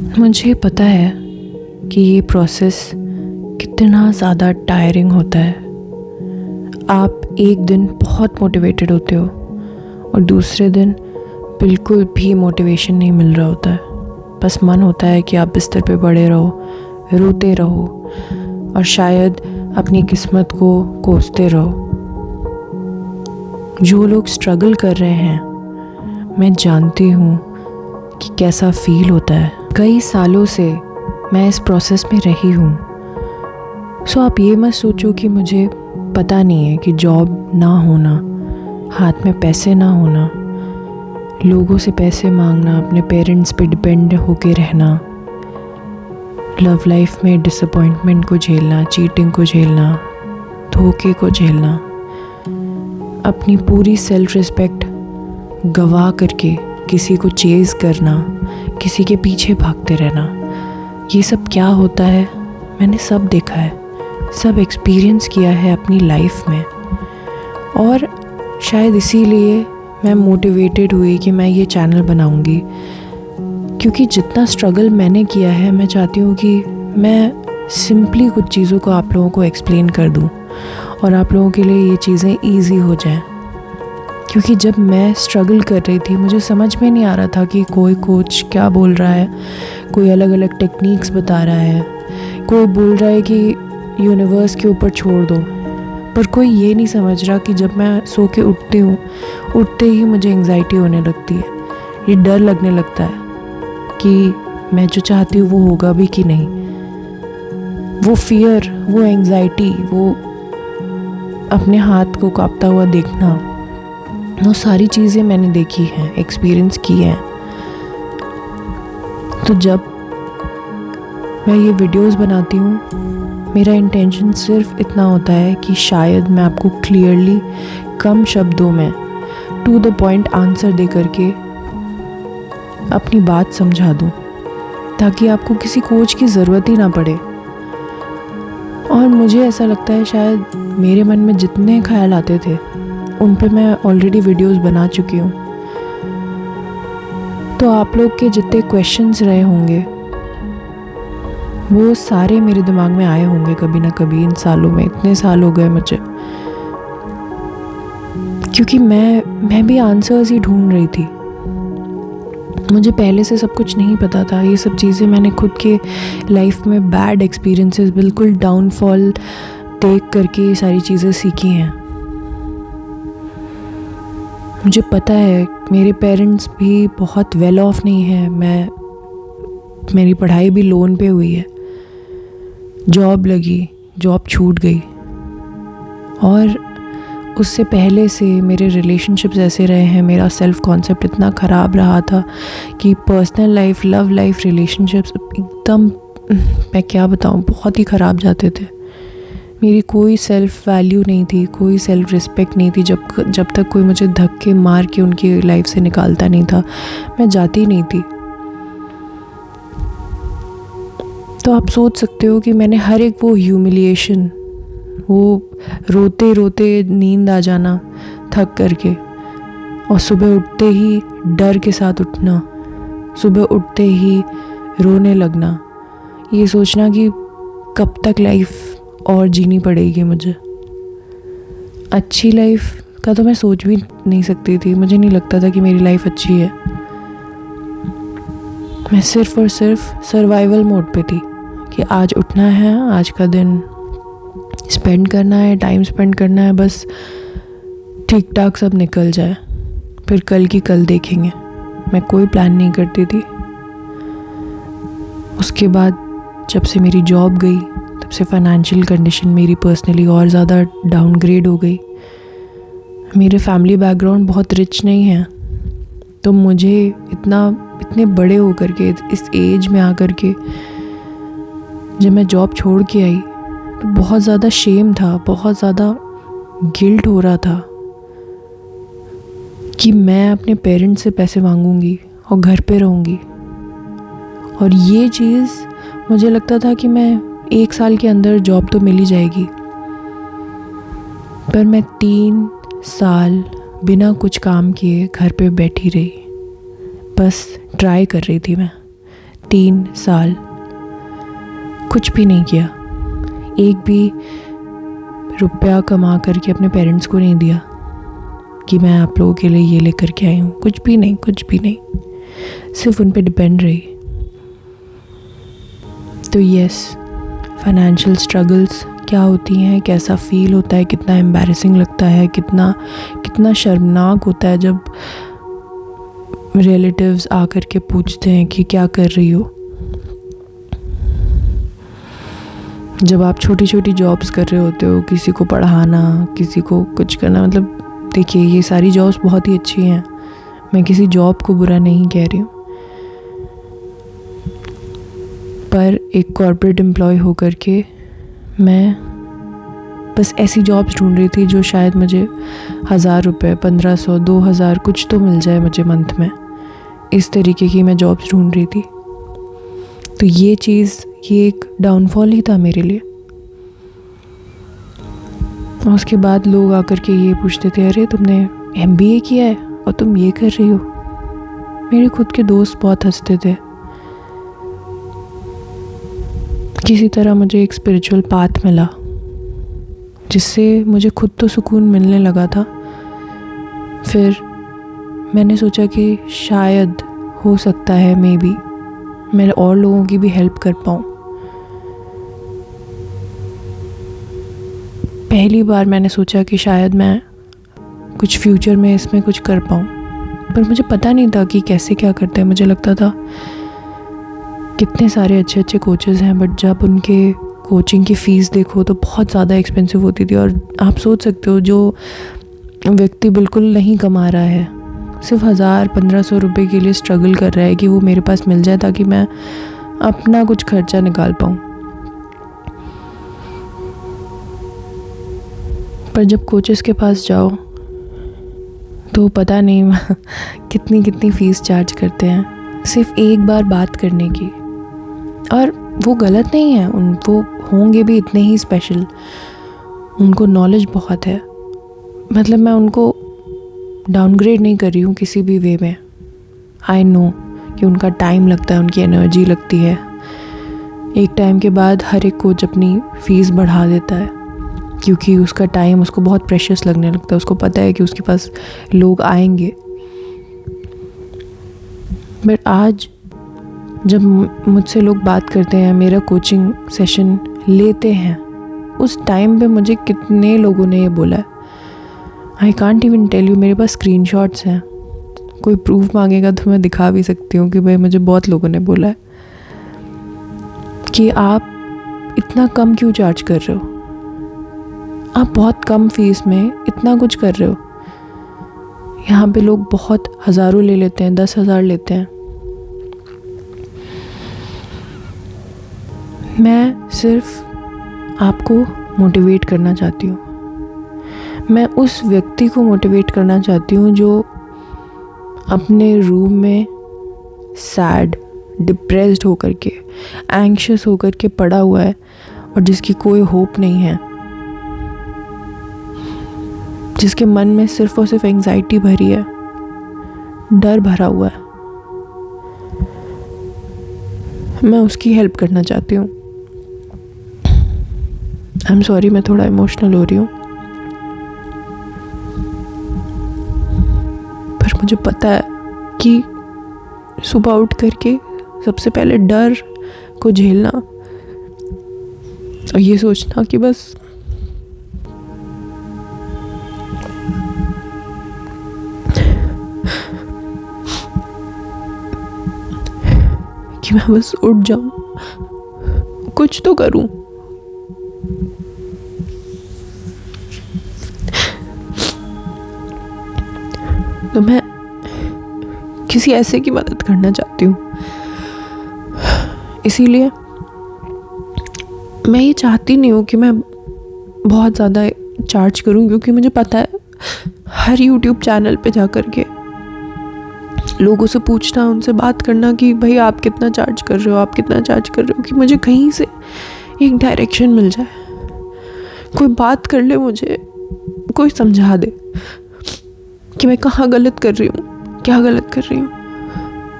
मुझे पता है कि ये प्रोसेस कितना ज़्यादा टायरिंग होता है। आप एक दिन बहुत मोटिवेटेड होते हो और दूसरे दिन बिल्कुल भी मोटिवेशन नहीं मिल रहा होता है। बस मन होता है कि आप बिस्तर पे पड़े रहो, रोते रहो और शायद अपनी किस्मत को कोसते रहो। जो लोग स्ट्रगल कर रहे हैं, मैं जानती हूँ कि कैसा फील होता है। कई सालों से मैं इस प्रोसेस में रही हूँ। सो आप ये मत सोचो कि मुझे पता नहीं है कि जॉब ना होना, हाथ में पैसे ना होना, लोगों से पैसे मांगना, अपने पेरेंट्स पे डिपेंड होके रहना, लव लाइफ में डिसअपॉइंटमेंट को झेलना, चीटिंग को झेलना, धोखे को झेलना, अपनी पूरी सेल्फ रिस्पेक्ट गवा करके किसी को चेज़ करना, किसी के पीछे भागते रहना, ये सब क्या होता है मैंने सब देखा है, सब एक्सपीरियंस किया है अपनी लाइफ में। और शायद इसीलिए मैं मोटिवेटेड हुई कि मैं ये चैनल बनाऊंगी, क्योंकि जितना स्ट्रगल मैंने किया है मैं चाहती हूँ कि मैं सिंपली कुछ चीज़ों को आप लोगों को एक्सप्लेन कर दूँ और आप लोगों के लिए ये चीज़ें ईजी हो जाएं। क्योंकि जब मैं स्ट्रगल कर रही थी मुझे समझ में नहीं आ रहा था कि कोई कोच क्या बोल रहा है, कोई अलग अलग टेक्निक्स बता रहा है, कोई बोल रहा है कि यूनिवर्स के ऊपर छोड़ दो, पर कोई ये नहीं समझ रहा कि जब मैं सो के उठती हूँ, उठते ही मुझे एंग्जाइटी होने लगती है। ये डर लगने लगता है कि मैं जो चाहती हूँ वो होगा भी कि नहीं। वो फियर, वो एंग्जाइटी, वो अपने हाथ को कांपता हुआ देखना, वो सारी चीज़ें मैंने देखी हैं, एक्सपीरियंस की हैं। तो जब मैं ये वीडियोस बनाती हूँ, मेरा इंटेंशन सिर्फ इतना होता है कि शायद मैं आपको क्लियरली कम शब्दों में टू द पॉइंट आंसर दे करके अपनी बात समझा दूँ, ताकि आपको किसी कोच की ज़रूरत ही ना पड़े। और मुझे ऐसा लगता है शायद मेरे मन में जितने ख्याल आते थे उन पे मैं ऑलरेडी वीडियोस बना चुकी हूँ। तो आप लोग के जितने क्वेश्चंस रहे होंगे वो सारे मेरे दिमाग में आए होंगे कभी ना कभी इन सालों में। इतने साल हो गए मुझे, क्योंकि मैं भी आंसर्स ही ढूंढ रही थी। मुझे पहले से सब कुछ नहीं पता था। ये सब चीज़ें मैंने खुद के लाइफ में बैड एक्सपीरियंसेस, बिल्कुल डाउनफॉल देख करके ये सारी चीज़ें सीखी हैं। मुझे पता है मेरे पेरेंट्स भी बहुत वेल ऑफ नहीं है। मेरी पढ़ाई भी लोन पे हुई है, जॉब लगी, जॉब छूट गई, और उससे पहले से मेरे रिलेशनशिप्स ऐसे रहे हैं, मेरा सेल्फ कॉन्सेप्ट इतना ख़राब रहा था कि personal life, love life, relationships एकदम, मैं क्या बताऊँ, बहुत ही ख़राब जाते थे। मेरी कोई सेल्फ़ वैल्यू नहीं थी, कोई सेल्फ़ रिस्पेक्ट नहीं थी। जब तक कोई मुझे धक्के मार के उनकी लाइफ से निकालता नहीं था, मैं जाती नहीं थी। तो आप सोच सकते हो कि मैंने हर एक वो ह्यूमिलिएशन, वो रोते रोते नींद आ जाना थक करके, और सुबह उठते ही डर के साथ उठना, सुबह उठते ही रोने लगना, ये सोचना कि कब तक लाइफ और जीनी पड़ेगी मुझे। अच्छी लाइफ का तो मैं सोच भी नहीं सकती थी। मुझे नहीं लगता था कि मेरी लाइफ अच्छी है। मैं सिर्फ और सिर्फ सर्वाइवल मोड पे थी कि आज उठना है, आज का दिन स्पेंड करना है, टाइम स्पेंड करना है, बस ठीक ठाक सब निकल जाए, फिर कल की कल देखेंगे। मैं कोई प्लान नहीं करती थी। उसके बाद जब से मेरी जॉब गई, तब से फाइनेंशियल कंडीशन मेरी पर्सनली और ज़्यादा डाउनग्रेड हो गई। मेरे फैमिली बैकग्राउंड बहुत रिच नहीं है, तो मुझे इतने बड़े हो कर के, इस एज में आकर के जब मैं जॉब छोड़ के आई तो बहुत ज़्यादा शेम था, बहुत ज़्यादा गिल्ट हो रहा था कि मैं अपने पेरेंट्स से पैसे मांगूंगी और घर पे रहूंगी। और ये चीज़ मुझे लगता था कि मैं 1 साल के अंदर जॉब तो मिल ही जाएगी, पर मैं 3 साल बिना कुछ काम किए घर पे बैठी रही, बस ट्राई कर रही थी मैं। 3 साल कुछ भी नहीं किया, एक भी रुपया कमा करके अपने पेरेंट्स को नहीं दिया कि मैं आप लोगों के लिए ये लेकर के आई हूँ, कुछ भी नहीं, सिर्फ उन पे डिपेंड रही। तो यस, फाइनेंशियल स्ट्रगल्स क्या होती हैं, कैसा फील होता है, कितना एम्बैरेसिंग लगता है, कितना शर्मनाक होता है जब रिलेटिव्स आकर के पूछते हैं कि क्या कर रही हो। जब आप छोटी छोटी जॉब्स कर रहे होते हो, किसी को पढ़ाना, किसी को कुछ करना, मतलब देखिए ये सारी जॉब्स बहुत ही अच्छी हैं, मैं किसी जॉब को बुरा नहीं कह रही हूँ, पर एक कॉर्पोरेट एम्प्लॉय होकर के मैं बस ऐसी जॉब्स ढूंढ रही थी जो शायद मुझे 1000 रुपये, 1500, 2000 कुछ तो मिल जाए मुझे मंथ में। इस तरीके की मैं जॉब्स ढूंढ रही थी। तो ये एक डाउनफॉल ही था मेरे लिए। और उसके बाद लोग आकर के ये पूछते थे, अरे तुमने MBA किया है और तुम ये कर रही हो। मेरे खुद के दोस्त बहुत हंसते थे। किसी तरह मुझे एक स्पिरिचुअल पाथ मिला जिससे मुझे खुद तो सुकून मिलने लगा था। फिर मैंने सोचा कि शायद हो सकता है मे बी मैं और लोगों की भी हेल्प कर पाऊँ। पहली बार मैंने सोचा कि शायद मैं कुछ फ्यूचर में इसमें कुछ कर पाऊँ, पर मुझे पता नहीं था कि कैसे क्या करते हैं। मुझे लगता था कितने सारे अच्छे अच्छे कोचेज़ हैं, बट जब उनके कोचिंग की फ़ीस देखो तो बहुत ज़्यादा एक्सपेंसिव होती थी। और आप सोच सकते हो, जो व्यक्ति बिल्कुल नहीं कमा रहा है, सिर्फ 1000-1500 रुपये के लिए स्ट्रगल कर रहा है कि वो मेरे पास मिल जाए ताकि मैं अपना कुछ खर्चा निकाल पाऊँ। पर जब कोचेस के पास जाओ तो पता नहीं कितनी फ़ीस चार्ज करते हैं सिर्फ एक बार बात करने की। और वो गलत नहीं है, वो होंगे भी इतने ही स्पेशल, उनको नॉलेज बहुत है। मतलब मैं उनको डाउनग्रेड नहीं कर रही हूँ किसी भी वे में। आई नो कि उनका टाइम लगता है, उनकी एनर्जी लगती है। एक टाइम के बाद हर एक कोच अपनी फ़ीस बढ़ा देता है क्योंकि उसका टाइम उसको बहुत प्रेशियस लगने लगता है। उसको पता है कि उसके पास लोग आएंगे। बट आज जब मुझसे लोग बात करते हैं, मेरा कोचिंग सेशन लेते हैं, उस टाइम पे मुझे कितने लोगों ने ये बोला है, I can't even tell you. मेरे पास स्क्रीनशॉट्स हैं, कोई प्रूफ मांगेगा तो मैं दिखा भी सकती हूँ कि भाई मुझे बहुत लोगों ने बोला है कि आप इतना कम क्यों चार्ज कर रहे हो, आप बहुत कम फीस में इतना कुछ कर रहे हो। यहाँ पे लोग बहुत हज़ारों ले लेते हैं, 10,000 लेते हैं। मैं सिर्फ आपको मोटिवेट करना चाहती हूँ। मैं उस व्यक्ति को मोटिवेट करना चाहती हूँ जो अपने रूम में सैड, डिप्रेस्ड होकर के, एंग्शियस होकर के पड़ा हुआ है और जिसकी कोई होप नहीं है, जिसके मन में सिर्फ और सिर्फ एंग्जाइटी भरी है, डर भरा हुआ है। मैं उसकी हेल्प करना चाहती हूँ। आई एम सॉरी, मैं थोड़ा इमोशनल हो रही हूँ, पर मुझे पता है कि सुबह उठ करके सबसे पहले डर को झेलना और ये सोचना कि बस कि मैं बस उठ जाऊं, कुछ तो करूं। तो मैं किसी ऐसे की मदद करना चाहती हूँ। इसीलिए मैं ये चाहती नहीं हूँ कि मैं बहुत ज़्यादा चार्ज करूँ, क्योंकि मुझे पता है हर यूट्यूब चैनल पे जा कर के लोगों से पूछना, उनसे बात करना कि भाई आप कितना चार्ज कर रहे हो, आप कितना चार्ज कर रहे हो, कि मुझे कहीं से एक डायरेक्शन मिल जाए, कोई बात कर ले, मुझे कोई समझा दे कि मैं कहाँ गलत कर रही हूँ, क्या गलत कर रही हूँ,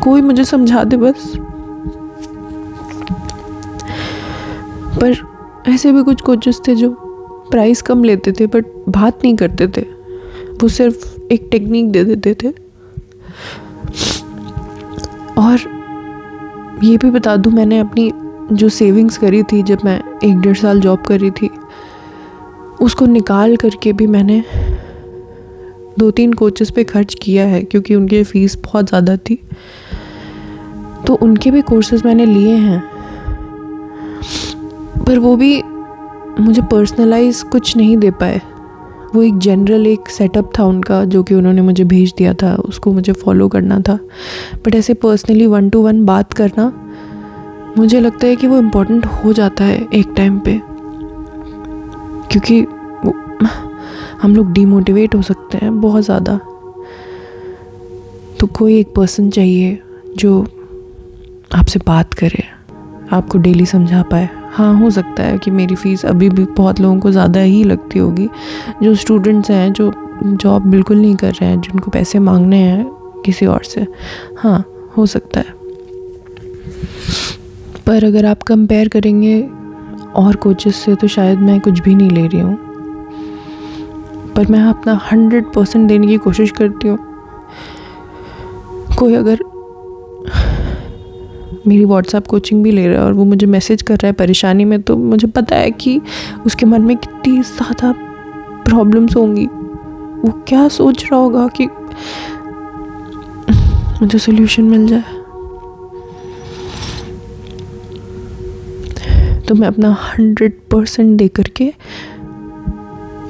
कोई मुझे समझा दे बस। पर ऐसे भी कुछ कोचेस थे जो प्राइस कम लेते थे बट बात नहीं करते थे, वो सिर्फ एक टेक्निक दे देते थे। और ये भी बता दूं, मैंने अपनी जो सेविंग्स करी थी जब मैं 1-1.5 साल जॉब कर रही थी, उसको निकाल करके भी मैंने 2-3 कोचेस पे खर्च किया है, क्योंकि उनकी फ़ीस बहुत ज़्यादा थी। तो उनके भी कोर्सेज मैंने लिए हैं, पर वो भी मुझे पर्सनलाइज कुछ नहीं दे पाए। वो एक जनरल एक सेटअप था उनका जो कि उन्होंने मुझे भेज दिया था, उसको मुझे फॉलो करना था। बट ऐसे पर्सनली 1-to-1 बात करना, मुझे लगता है कि वो इम्पोर्टेंट हो जाता है एक टाइम पे, क्योंकि हम लोग डीमोटिवेट हो सकते हैं बहुत ज़्यादा। तो कोई एक पर्सन चाहिए जो आपसे बात करे, आपको डेली समझा पाए। हाँ, हो सकता है कि मेरी फ़ीस अभी भी बहुत लोगों को ज़्यादा ही लगती होगी, जो स्टूडेंट्स हैं, जो जॉब बिल्कुल नहीं कर रहे हैं, जिनको पैसे मांगने हैं किसी और से। हाँ, हो सकता है। पर अगर आप कंपेयर करेंगे और कोचेस से तो शायद मैं कुछ भी नहीं ले रही हूँ, पर मैं अपना 100% देने की कोशिश करती हूँ। कोई अगर मेरी व्हाट्सएप कोचिंग भी ले रहा है और वो मुझे मैसेज कर रहा है परेशानी में, तो मुझे पता है कि उसके मन में कितनी ज़्यादा प्रॉब्लम्स होंगी। वो क्या सोच रहा होगा कि मुझे सोल्यूशन मिल जाए। तो मैं अपना 100% दे करके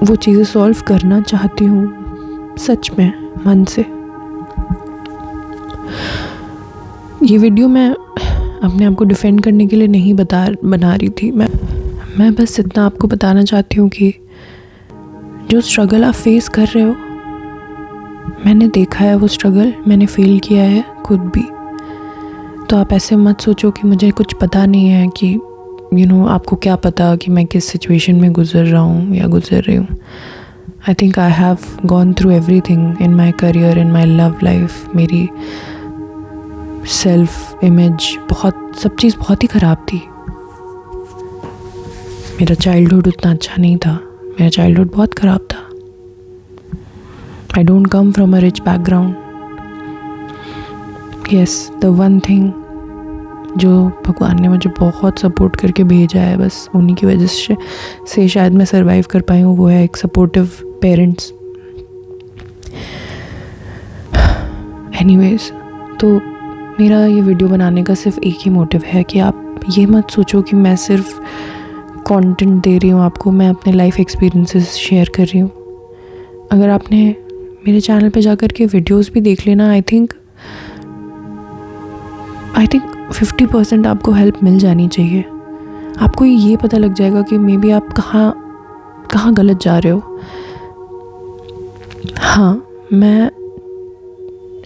वो चीज़ें सॉल्व करना चाहती हूँ, सच में, मन से। ये वीडियो मैं अपने आप को डिफेंड करने के लिए नहीं बना रही थी। मैं बस इतना आपको बताना चाहती हूँ कि जो स्ट्रगल आप फेस कर रहे हो, मैंने देखा है वो स्ट्रगल, मैंने फील किया है खुद भी। तो आप ऐसे मत सोचो कि मुझे कुछ पता नहीं है, कि आपको क्या पता कि मैं किस सिचुएशन में गुजर रहा हूँ या गुजर रही हूँ। I think I have gone through everything in my career, in my love life. मेरी सेल्फ इमेज सब चीज़ बहुत ही ख़राब थी। मेरा चाइल्डहुड उतना अच्छा नहीं था, मेरा चाइल्डहुड बहुत ख़राब था। I don't come from a rich background. Yes, the one thing जो भगवान ने मुझे बहुत सपोर्ट करके भेजा है, बस उन्हीं की वजह से शायद मैं सरवाइव कर पाई हूँ, वो है एक सपोर्टिव पेरेंट्स। एनीवेज, तो मेरा ये वीडियो बनाने का सिर्फ एक ही मोटिव है कि आप ये मत सोचो कि मैं सिर्फ कंटेंट दे रही हूँ आपको, मैं अपने लाइफ एक्सपीरियंसेस शेयर कर रही हूँ। अगर आपने मेरे चैनल पे जाकर के वीडियोस भी देख लेना, आई थिंक 50% आपको हेल्प मिल जानी चाहिए। आपको ये पता लग जाएगा कि मे बी आप कहाँ गलत जा रहे हो। हाँ, मैं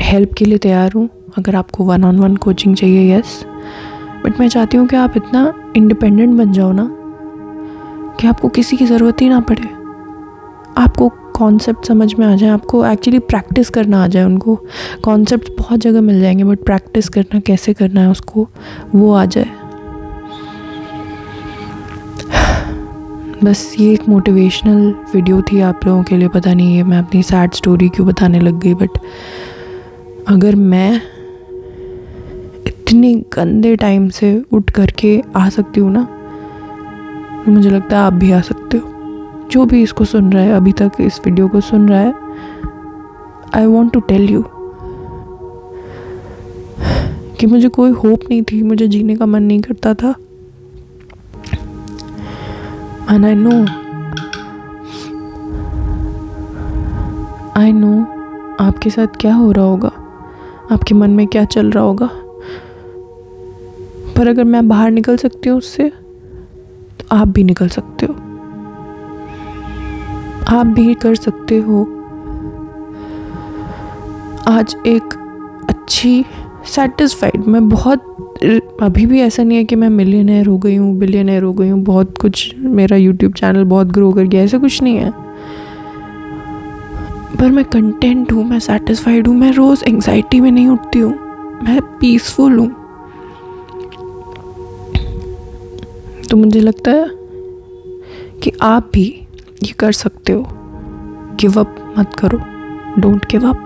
हेल्प के लिए तैयार हूँ अगर आपको 1-on-1 कोचिंग चाहिए, यस। बट मैं चाहती हूँ कि आप इतना इंडिपेंडेंट बन जाओ ना कि आपको किसी की ज़रूरत ही ना पड़े। आपको कॉन्सेप्ट समझ में आ जाए, आपको एक्चुअली प्रैक्टिस करना आ जाए। उनको कॉन्सेप्ट बहुत जगह मिल जाएंगे, बट प्रैक्टिस करना कैसे करना है उसको, वो आ जाए। बस ये एक मोटिवेशनल वीडियो थी आप लोगों के लिए। पता नहीं है मैं अपनी सैड स्टोरी क्यों बताने लग गई, बट अगर मैं इतने गंदे टाइम से उठ करके आ सकती हूँ ना, तो मुझे लगता है आप भी आ सकते हो। जो भी इसको सुन रहा है, अभी तक इस वीडियो को सुन रहा है, I want to tell you कि मुझे कोई होप नहीं थी, मुझे जीने का मन नहीं करता था। एंड आई नो आपके साथ क्या हो रहा होगा, आपके मन में क्या चल रहा होगा। पर अगर मैं बाहर निकल सकती हूँ उससे, तो आप भी निकल सकते हो, आप भी कर सकते हो। आज एक अच्छी सेटिस्फाइड, मैं बहुत, अभी भी ऐसा नहीं है कि मैं मिलियनेयर हो गई हूँ, बिलियनेयर हो गई हूँ, बहुत कुछ, मेरा यूट्यूब चैनल बहुत ग्रो कर गया, ऐसा कुछ नहीं है। पर मैं कंटेंट हूँ, मैं सेटिस्फाइड हूँ, मैं रोज़ एंग्जाइटी में नहीं उठती हूँ, मैं पीसफुल हूँ। तो मुझे लगता है कि आप भी ये कर सकते हो। गिव अप मत करो, डोंट गिव अप।